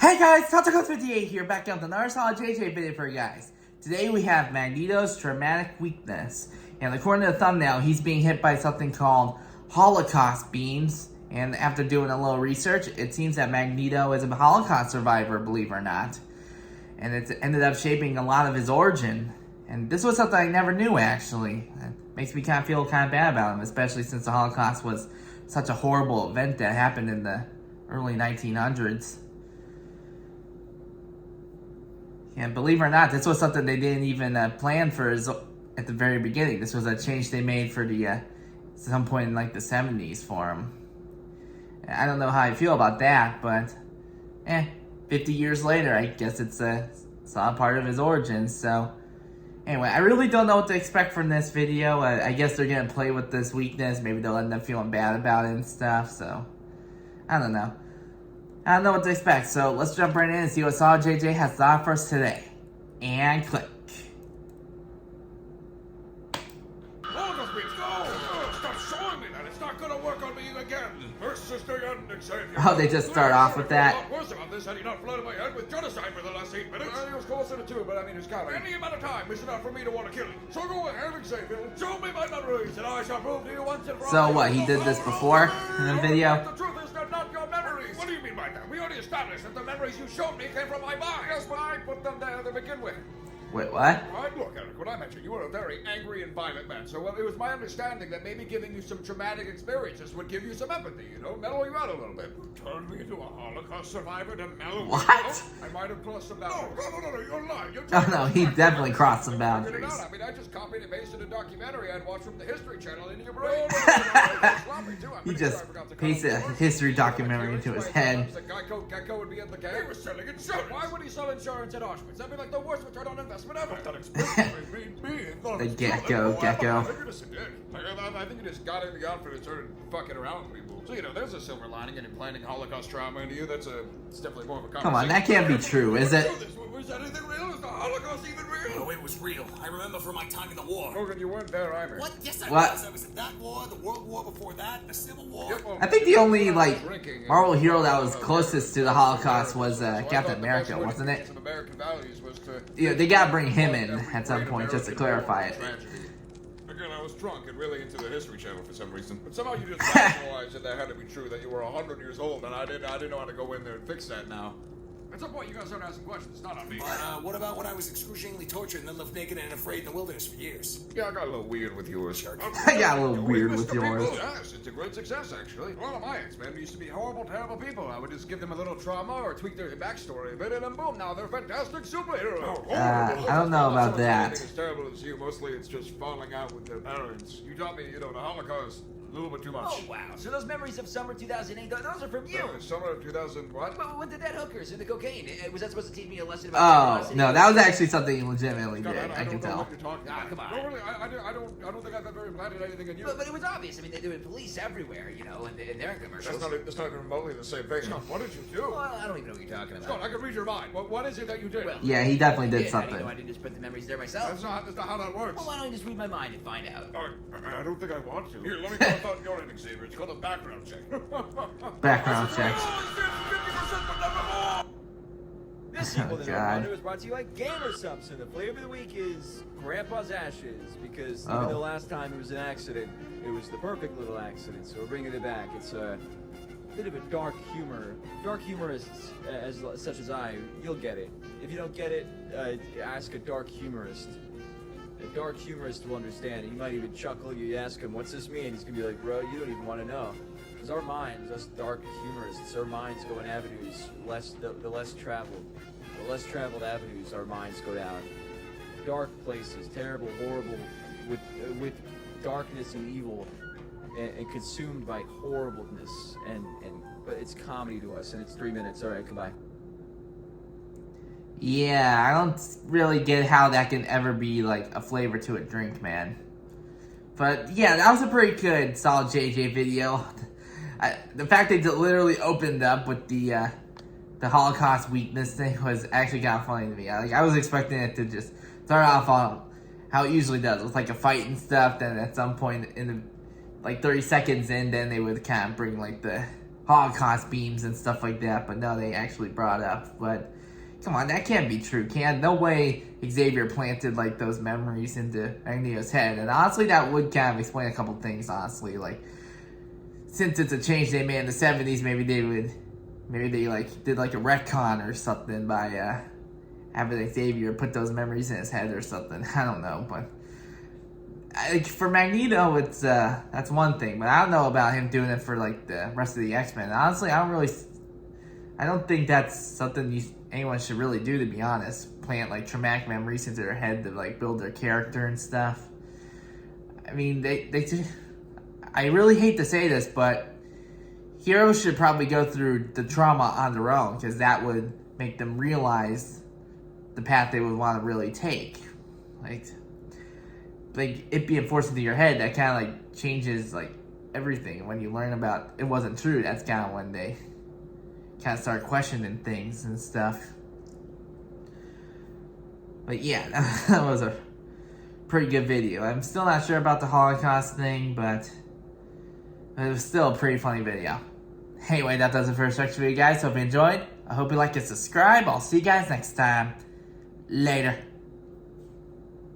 Hey guys, Tactical58 here, back up with another solid JJ video for you guys. Today we have Magneto's traumatic weakness, and according to the thumbnail, he's being hit by something called Holocaust beams. And after doing a little research, it seems that Magneto is a Holocaust survivor, believe it or not. And it ended up shaping a lot of his origin. And this was something I never knew, actually. It makes me kind of feel kind of bad about him, especially since the Holocaust was such a horrible event that happened in the early 1900s. And believe it or not, this was something they didn't even plan for at the very beginning. This was a change they made for the some point in like the 70s for him. And I don't know how I feel about that, but 50 years later, I guess it's a solid part of his origins. So anyway, I really don't know what to expect from this video. I guess they're gonna play with this weakness. Maybe they'll end up feeling bad about it and stuff. So I don't know. I don't know what to expect, so let's jump right in and see what Solid JJ has thought for us today. And click. Stop showing me that. It's not gonna work on me again. First sister and Xavier. Oh, they just start off with that. Worse about this had he not flooded my head with genocide for the last 8 minutes. He was closer to 2, but I mean, it's coming. Any amount of time is enough for me to want to kill him. So go ahead, Xavier. Show me my memories, and I shall prove to you once and for all. So what, he did this before in the video? The truth is they're not your memories. What do you mean by that? We already established that the memories you showed me came from my mind. Yes, but I put them there to begin with. Wait, what? Right, look, Eric, when I met you, you were a very angry and violent man, so it was my understanding that maybe giving you some traumatic experiences would give you some empathy, you know, mellow you out a little bit. Turn me into a Holocaust survivor to mellow me out? What? I might have crossed some boundaries. No, you're lying. Oh no, he definitely crossed some boundaries. I mean, I just copied and pasted a documentary I'd watched from the History Channel into your brain. He just pasted a history documentary into his head. Gecko would be in the game. He was selling insurance. Why would he sell insurance at Auschwitz? That'd be like the worst return on investment ever. The Gecko. I think you just got in the outfit and started fucking around with people. So, you know, there's a silver lining in implanting Holocaust trauma into you. It's definitely more of a conversation. Come on, that can't be true, is it? Was anything real? Is the Holocaust even real? Oh, it was real. I remember from my time in the war. Hogan, you weren't there either. What? Yes, I What? was. I was in that war, the World War before that, the Civil War. Yep, well, I think the only, like, Marvel hero that was closest to the Holocaust was Captain America, wasn't it? Yeah, they gotta bring him in at some point just to clarify it. Again, I was drunk and really into the History Channel for some reason. But somehow you just rationalized that had to be true, that you were 100 years old, and I didn't know how to go in there and fix that now. At some point, you gotta start asking questions. It's not on me. But what about when I was excruciatingly tortured and then lived naked and afraid in the wilderness for years? Yeah, I got a little weird with yours. I got a little weird with yours. Yes, it's a great success, actually. A lot of my X-Men used to be horrible, terrible people. I would just give them a little trauma or tweak their backstory a bit, and then boom, now they're fantastic superheroes. I don't know about that. It's terrible as you. Mostly it's just falling out with their parents. You taught me, the Holocaust. A little bit too much. Oh, wow. So those memories of summer 2008, those are from you. Summer of 2000 what? But with the dead hookers and the cocaine, was that supposed to teach me a lesson about Oh, no, that was actually something he legitimately did, I can don't know tell. what you're talking about. come on. No, really, I don't think I've ever implanted anything in you. But it was obvious. I mean, they do it police everywhere, you know, and they're in commercials. That's not even remotely the same thing. Scott, what did you do? Well, I don't even know what you're talking about. Scott, I can read your mind. What is it that you did? Well, Yeah, he definitely did How do you something. know I didn't just put the memories there myself? That's not how that works. Well, why don't you just read my mind and find out? I don't think I want to. Here, let me go about your end, Xavier. It's called a background check. Background check. This sequel to God. Magneto is brought to you by Gamer Subs, and the flavor of the week is Grandpa's Ashes, because even though last time it was an accident, it was the perfect little accident, so we're bringing it back. It's a bit of a dark humor. Dark humorists, such as I, you'll get it. If you don't get it, ask a dark humorist. A dark humorist will understand. He might even chuckle. You ask him, what's this mean? He's going to be like, bro, you don't even want to know. Because our minds, us dark humorists, our minds go in avenues, the less traveled. The less traveled avenues our minds go down. Dark places, terrible, horrible, with darkness and evil, and consumed by horribleness. But it's comedy to us, and it's 3 minutes. All right, goodbye. Yeah, I don't really get how that can ever be, like, a flavor to a drink, man. But, yeah, that was a pretty good, solid JJ video. The fact they literally opened up with the Holocaust weakness thing was actually kind of funny to me. I was expecting it to just start off on how it usually does, with, like, a fight and stuff, then at some point in the, like, 30 seconds in, then they would kind of bring, like, the Holocaust beams and stuff like that, but no, they actually brought up. But come on, that can't be true, no way Xavier planted like those memories into Magneto's head. And honestly, that would kind of explain a couple things, honestly. Like, since it's a change they made in the 70s, maybe they like did like a retcon or something by having Xavier put those memories in his head or something. I don't know, but like for Magneto, it's that's one thing, but I don't know about him doing it for like the rest of the X-Men. Honestly, I don't think that's something anyone should really do, to be honest. Plant like traumatic memories into their head to like build their character and stuff. I mean, I really hate to say this, but heroes should probably go through the trauma on their own, because that would make them realize the path they would want to really take. Like it being forced into your head, that kind of like changes like everything. When you learn about it wasn't true, that's kind of when they kind of start questioning things and stuff. But yeah, that was a pretty good video. I'm still not sure about the Holocaust thing, but it was still a pretty funny video. Anyway, that does it for this video, guys. Hope you enjoyed. I hope you like and subscribe. I'll see you guys next time. Later.